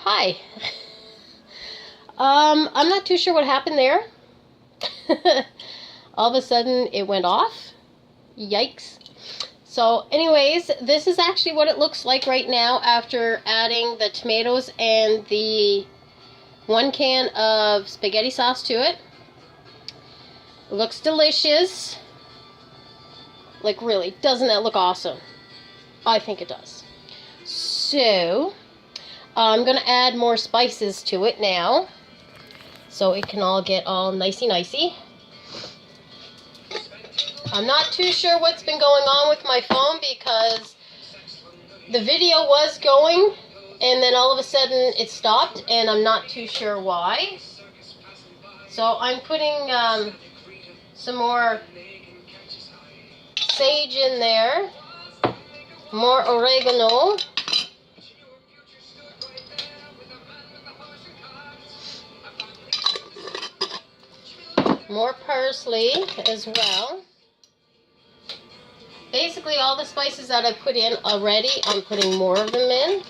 Hi. I'm not too sure what happened there. All of a sudden it went off. Yikes. So anyways, this is actually what it looks like right now after adding the tomatoes and the 1 can of spaghetti sauce to it. It looks delicious. Like really, doesn't that look awesome? I think it does. So, I'm going to add more spices to it now, so it can all get all nicey-nicey. I'm not too sure what's been going on with my phone because the video was going and then all of a sudden it stopped and I'm not too sure why. So I'm putting some more sage in there, more oregano, more parsley as well. Basically all the spices that I put in already, I'm putting more of them in.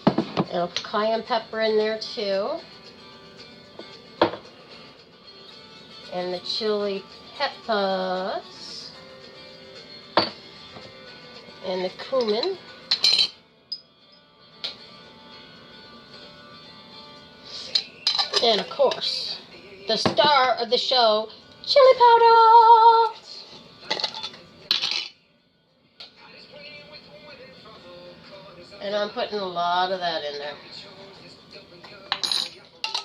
And I'll put cayenne pepper in there too. And the chili peppers. And the cumin. And of course, the star of the show, chili powder! And I'm putting a lot of that in there.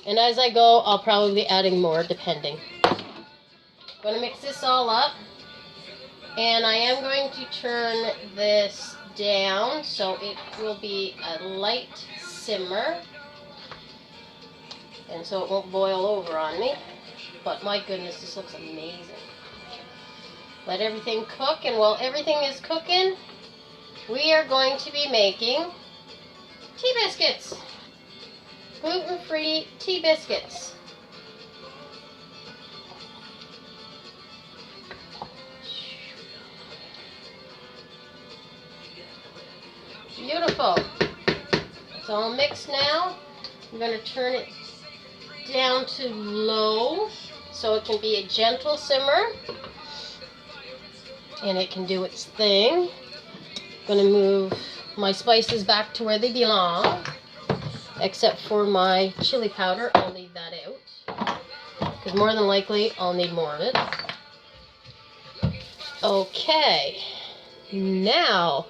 And as I go, I'll probably be adding more depending. I'm going to mix this all up. And I am going to turn this down so it will be a light simmer. And so it won't boil over on me. But my goodness, this looks amazing. Let everything cook, and while everything is cooking, we are going to be making tea biscuits. Gluten-free tea biscuits. Beautiful. It's all mixed now. I'm going to turn it down to low so it can be a gentle simmer. And it can do its thing. I'm going to move my spices back to where they belong. Except for my chili powder. I'll leave that out. Because more than likely I'll need more of it. Okay. Now,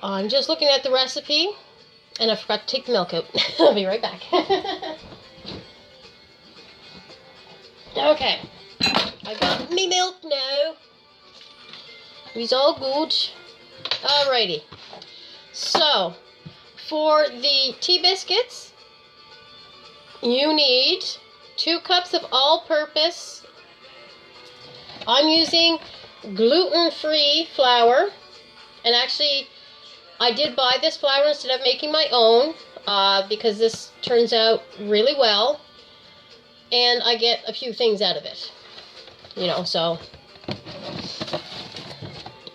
I'm just looking at the recipe, and I forgot to take the milk out. I'll be right back. Okay, I got me milk now. It's all good. Alrighty. So, for the tea biscuits, you need 2 cups of all-purpose. I'm using gluten-free flour, and actually, I did buy this flour instead of making my own because this turns out really well and I get a few things out of it, you know, so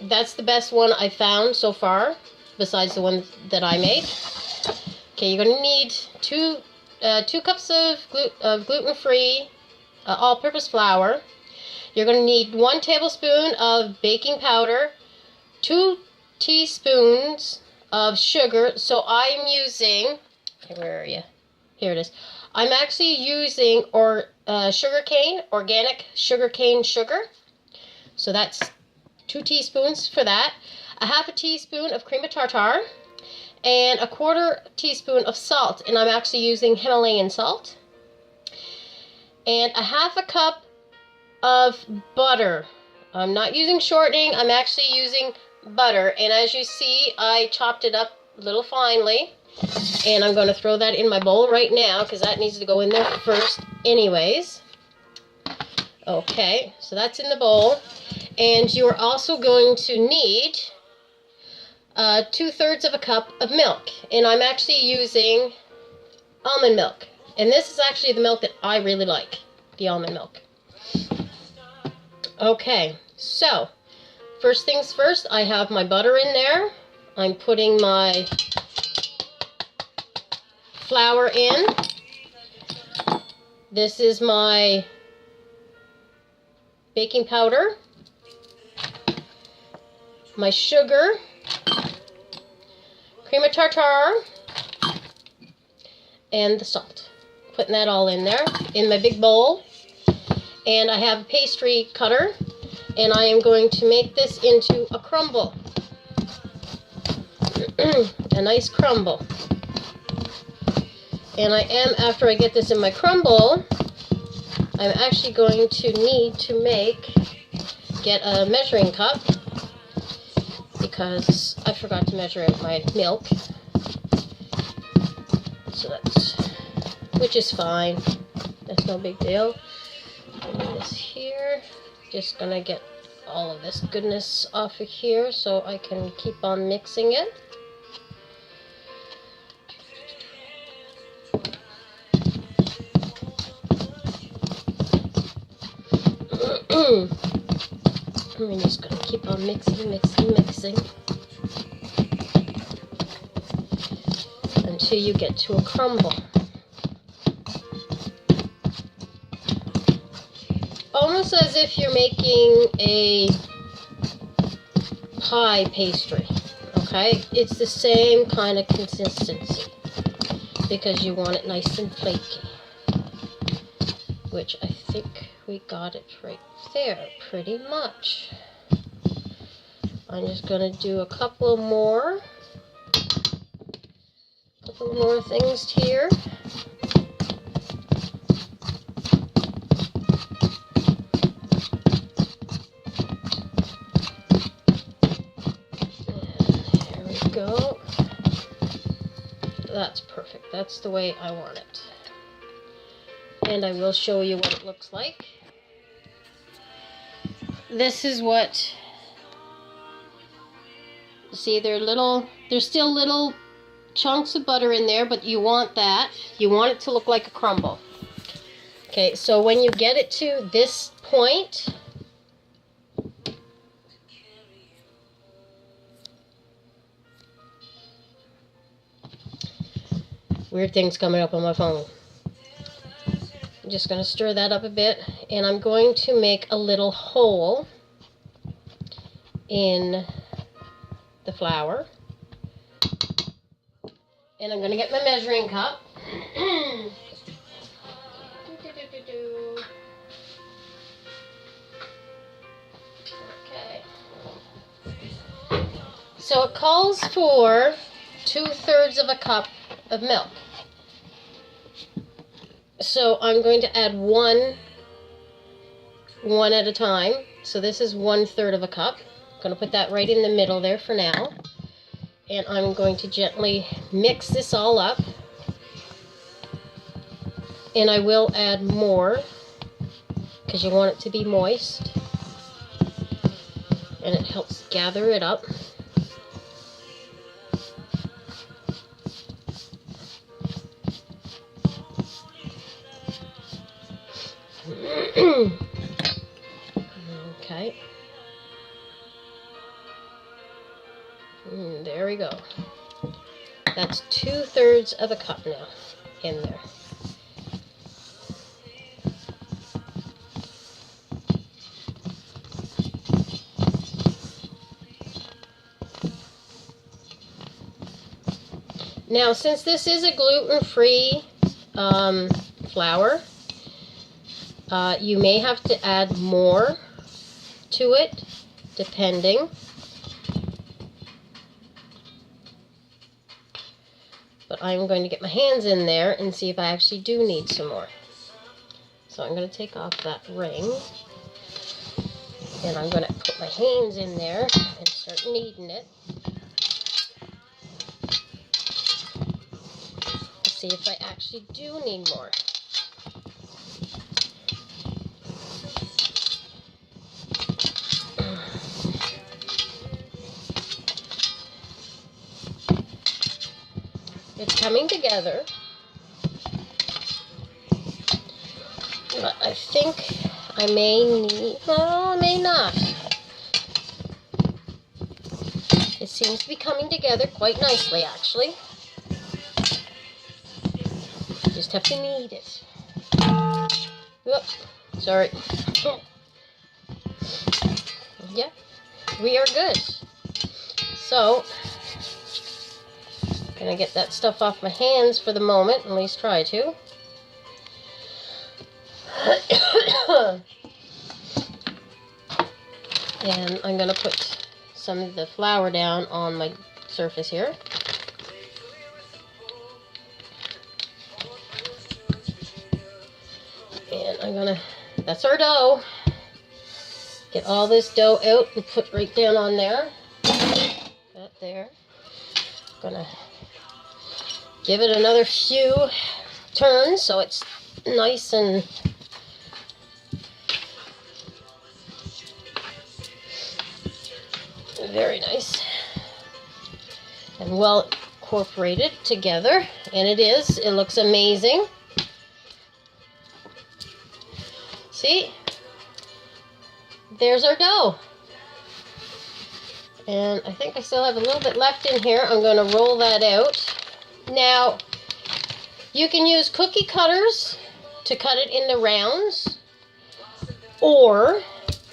that's the best one I found so far besides the one that I made. Okay, you're going to need 2 cups of gluten-free all-purpose flour. You're going to need 1 tablespoon of baking powder, 2 teaspoons of sugar. So I'm using, okay, where are you? Here it is. I'm actually using organic sugarcane sugar. So that's 2 teaspoons for that. A half a teaspoon of cream of tartar and a 1/4 teaspoon of salt. And I'm actually using Himalayan salt. And a half a cup of butter. I'm not using shortening. I'm actually using butter, and as you see, I chopped it up a little finely, and I'm going to throw that in my bowl right now because that needs to go in there first anyways. Okay, so that's in the bowl, and you're also going to need 2/3 of a cup of milk, and I'm actually using almond milk, and this is actually the milk that I really like, the almond milk. Okay, so first things first, I have my butter in there. I'm putting my flour in. This is my baking powder, my sugar, cream of tartar, and the salt. Putting that all in there in my big bowl. And I have a pastry cutter, and I am going to make this into a crumble. A nice crumble. And I am, after I get this in my crumble, I'm actually going to need to get a measuring cup, because I forgot to measure out my milk. So which is fine. That's no big deal. And this here, just gonna get all of this goodness off of here so I can keep on mixing it. I'm just going to keep on mixing until you get to a crumble. Almost as if you're making a pie pastry, okay? It's the same kind of consistency because you want it nice and flaky, which I think we got it right there, pretty much. I'm just going to do a couple more things here. There we go. That's perfect. That's the way I want it. And I will show you what it looks like. This is what, see, there's still little chunks of butter in there, but you want that. You want it to look like a crumble. Okay, so when you get it to this point, weird things coming up on my phone. I'm just going to stir that up a bit, and I'm going to make a little hole in the flour. And I'm going to get my measuring cup. Okay. So it calls for 2/3 of a cup of milk. So I'm going to add one at a time. So this is 1/3 of a cup. I'm going to put that right in the middle there for now. And I'm going to gently mix this all up. And I will add more because you want it to be moist. And it helps gather it up. Okay. There we go. That's 2/3 of a cup now in there. Now, since this is a gluten-free flour, you may have to add more to it, depending. But I'm going to get my hands in there and see if I actually do need some more. So I'm going to take off that ring. And I'm going to put my hands in there and start kneading it. See if I actually do need more. It's coming together, but I think I may need, well, I may not. seems to be coming together quite nicely, actually. Just have to knead it. Whoop, sorry. Yeah, we are good. So, gonna get that stuff off my hands for the moment, at least try to. And I'm gonna put some of the flour down on my surface here. And I'm gonna, that's our dough. Get all this dough out and put right down on there. That there. Gonna give it another few turns so it's nice and very nice and well incorporated together, and it is. It looks amazing. See? There's our dough. And I think I still have a little bit left in here. I'm going to roll that out. Now, you can use cookie cutters to cut it into rounds, or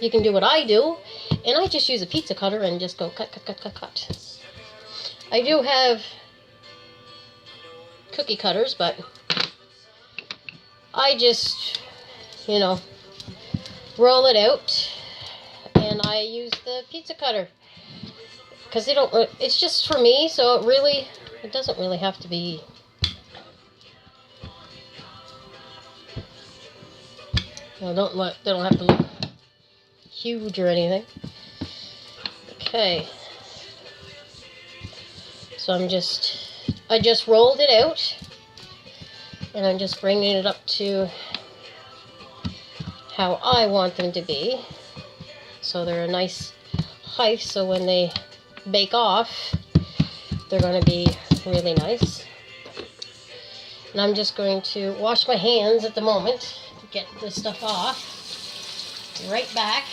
you can do what I do, and I just use a pizza cutter and just go cut, cut, cut, cut, cut. I do have cookie cutters, but I just, you know, roll it out, and I use the pizza cutter because it's just for me, so it doesn't really have to be, they don't have to look huge or anything. Okay, so I just rolled it out, and I'm just bringing it up to how I want them to be, so they're a nice height, so when they bake off, they're going to be really nice. And I'm just going to wash my hands at the moment to get this stuff off. Right back.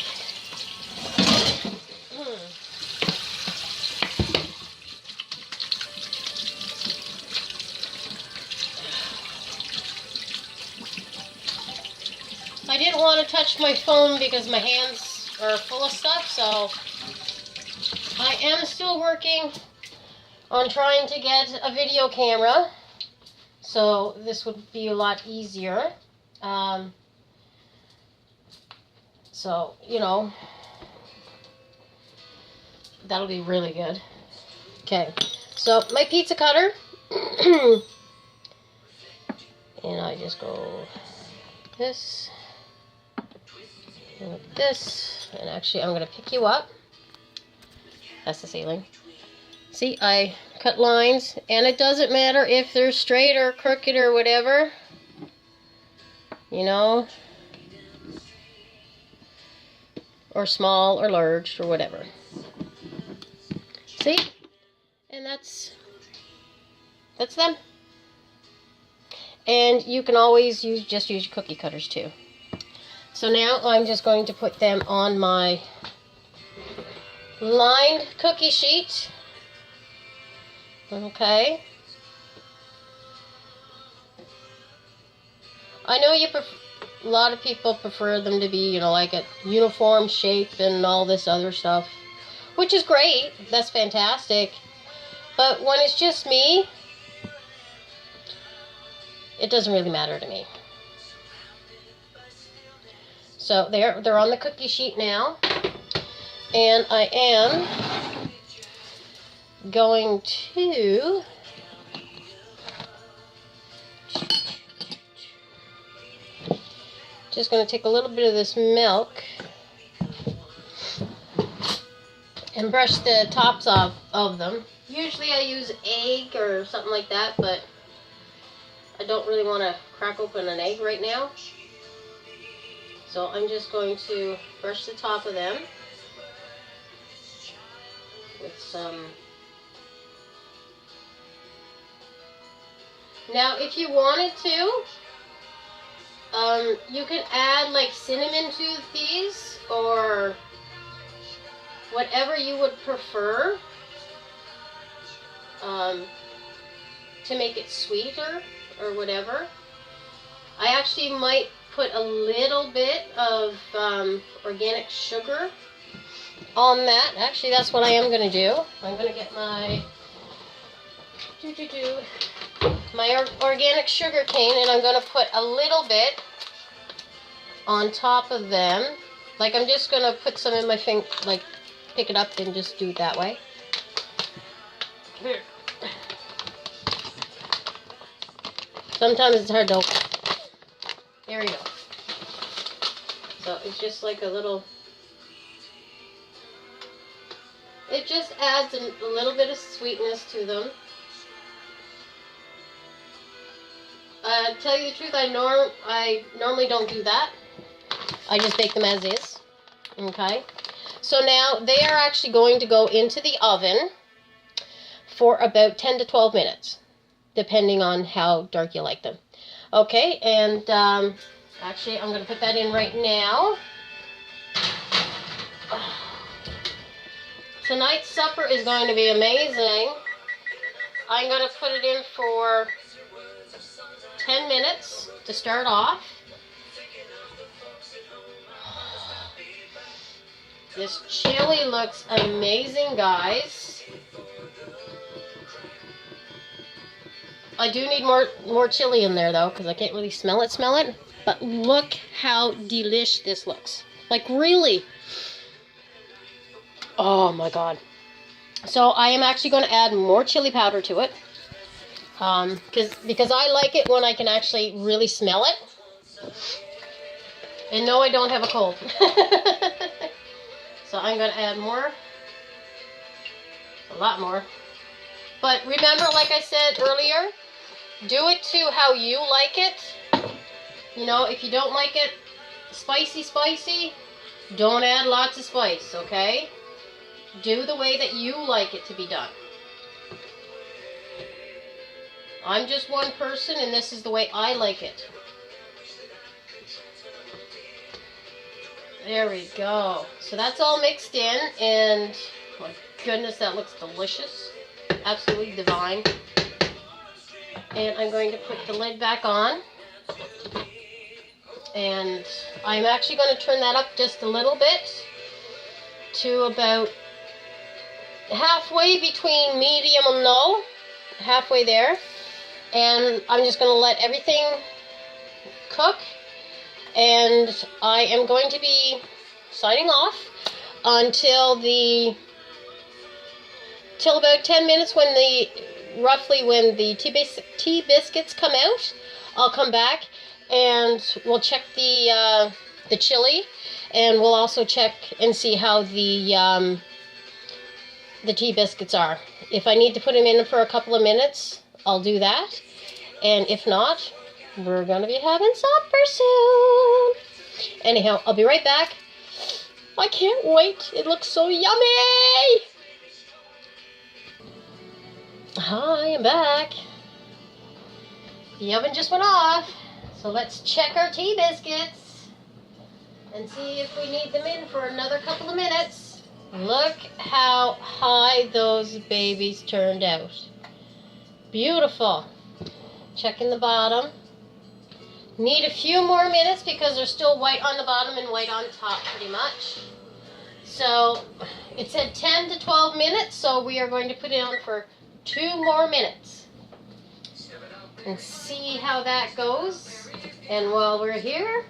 I didn't want to touch my phone because my hands are full of stuff, so I am still working on trying to get a video camera, so this would be a lot easier. So, you know, that'll be really good. Okay, so my pizza cutter, and I just go this, and like this, and actually I'm going to pick you up. That's the ceiling. See, I cut lines, and it doesn't matter if they're straight or crooked or whatever, you know, or small or large or whatever. See? And that's them. And you can always just use your cookie cutters too. So now I'm just going to put them on my lined cookie sheet. Okay. I know a lot of people prefer them to be, you know, like a uniform shape and all this other stuff, which is great. That's fantastic. But when it's just me, it doesn't really matter to me. So they're on the cookie sheet now, and I am going to just going to take a little bit of this milk and brush the tops of them. Usually I use egg or something like that, but I don't really want to crack open an egg right now. So I'm just going to brush the top of them with some. Now, if you wanted to, you could add like cinnamon to these or whatever you would prefer. to make it sweeter or whatever. I actually might put a little bit of organic sugar on that. Actually, that's what I am going to do. I'm going to get my organic sugar cane, and I'm going to put a little bit on top of them. Like, I'm just going to put some in my finger, like pick it up and just do it that way. Here. Sometimes it's hard to open. There we go. So it's just like a little, it just adds a little bit of sweetness to them. Tell you the truth, I normally don't do that. I just bake them as is. Okay. So now they are actually going to go into the oven for about 10 to 12 minutes, depending on how dark you like them. Okay, and actually I'm going to put that in right now. Tonight's supper is going to be amazing. I'm going to put it in for 10 minutes to start off. This chili looks amazing, guys. I do need more chili in there, though, because I can't really smell it. But look how delish this looks. Like, really. Oh, my God. So, I am actually going to add more chili powder to it. Because I like it when I can actually really smell it. And no, I don't have a cold. So, I'm going to add more. A lot more. But remember, like I said earlier, do it to how you like it. You know, if you don't like it spicy, don't add lots of spice, okay? Do the way that you like it to be done. I'm just one person, and this is the way I like it. There we go. So that's all mixed in, and my goodness, that looks delicious. Absolutely divine. And I'm going to put the lid back on. And I'm actually going to turn that up just a little bit to about halfway between medium and low. Halfway there. And I'm just going to let everything cook. And I am going to be signing off until about 10 minutes when the tea biscuits come out. I'll come back and we'll check the chili, and we'll also check and see how the tea biscuits are. If I need to put them in for a couple of minutes, I'll do that. And if not, we're going to be having supper soon. Anyhow, I'll be right back. I can't wait. It looks so yummy. Hi, I'm back. The oven just went off. So let's check our tea biscuits and see if we need them in for another couple of minutes. Look how high those babies turned out. Beautiful. Checking the bottom. Need a few more minutes because they're still white on the bottom and white on top pretty much. So it said 10 to 12 minutes, so we are going to put it on for 2 more minutes and see how that goes. And while we're here,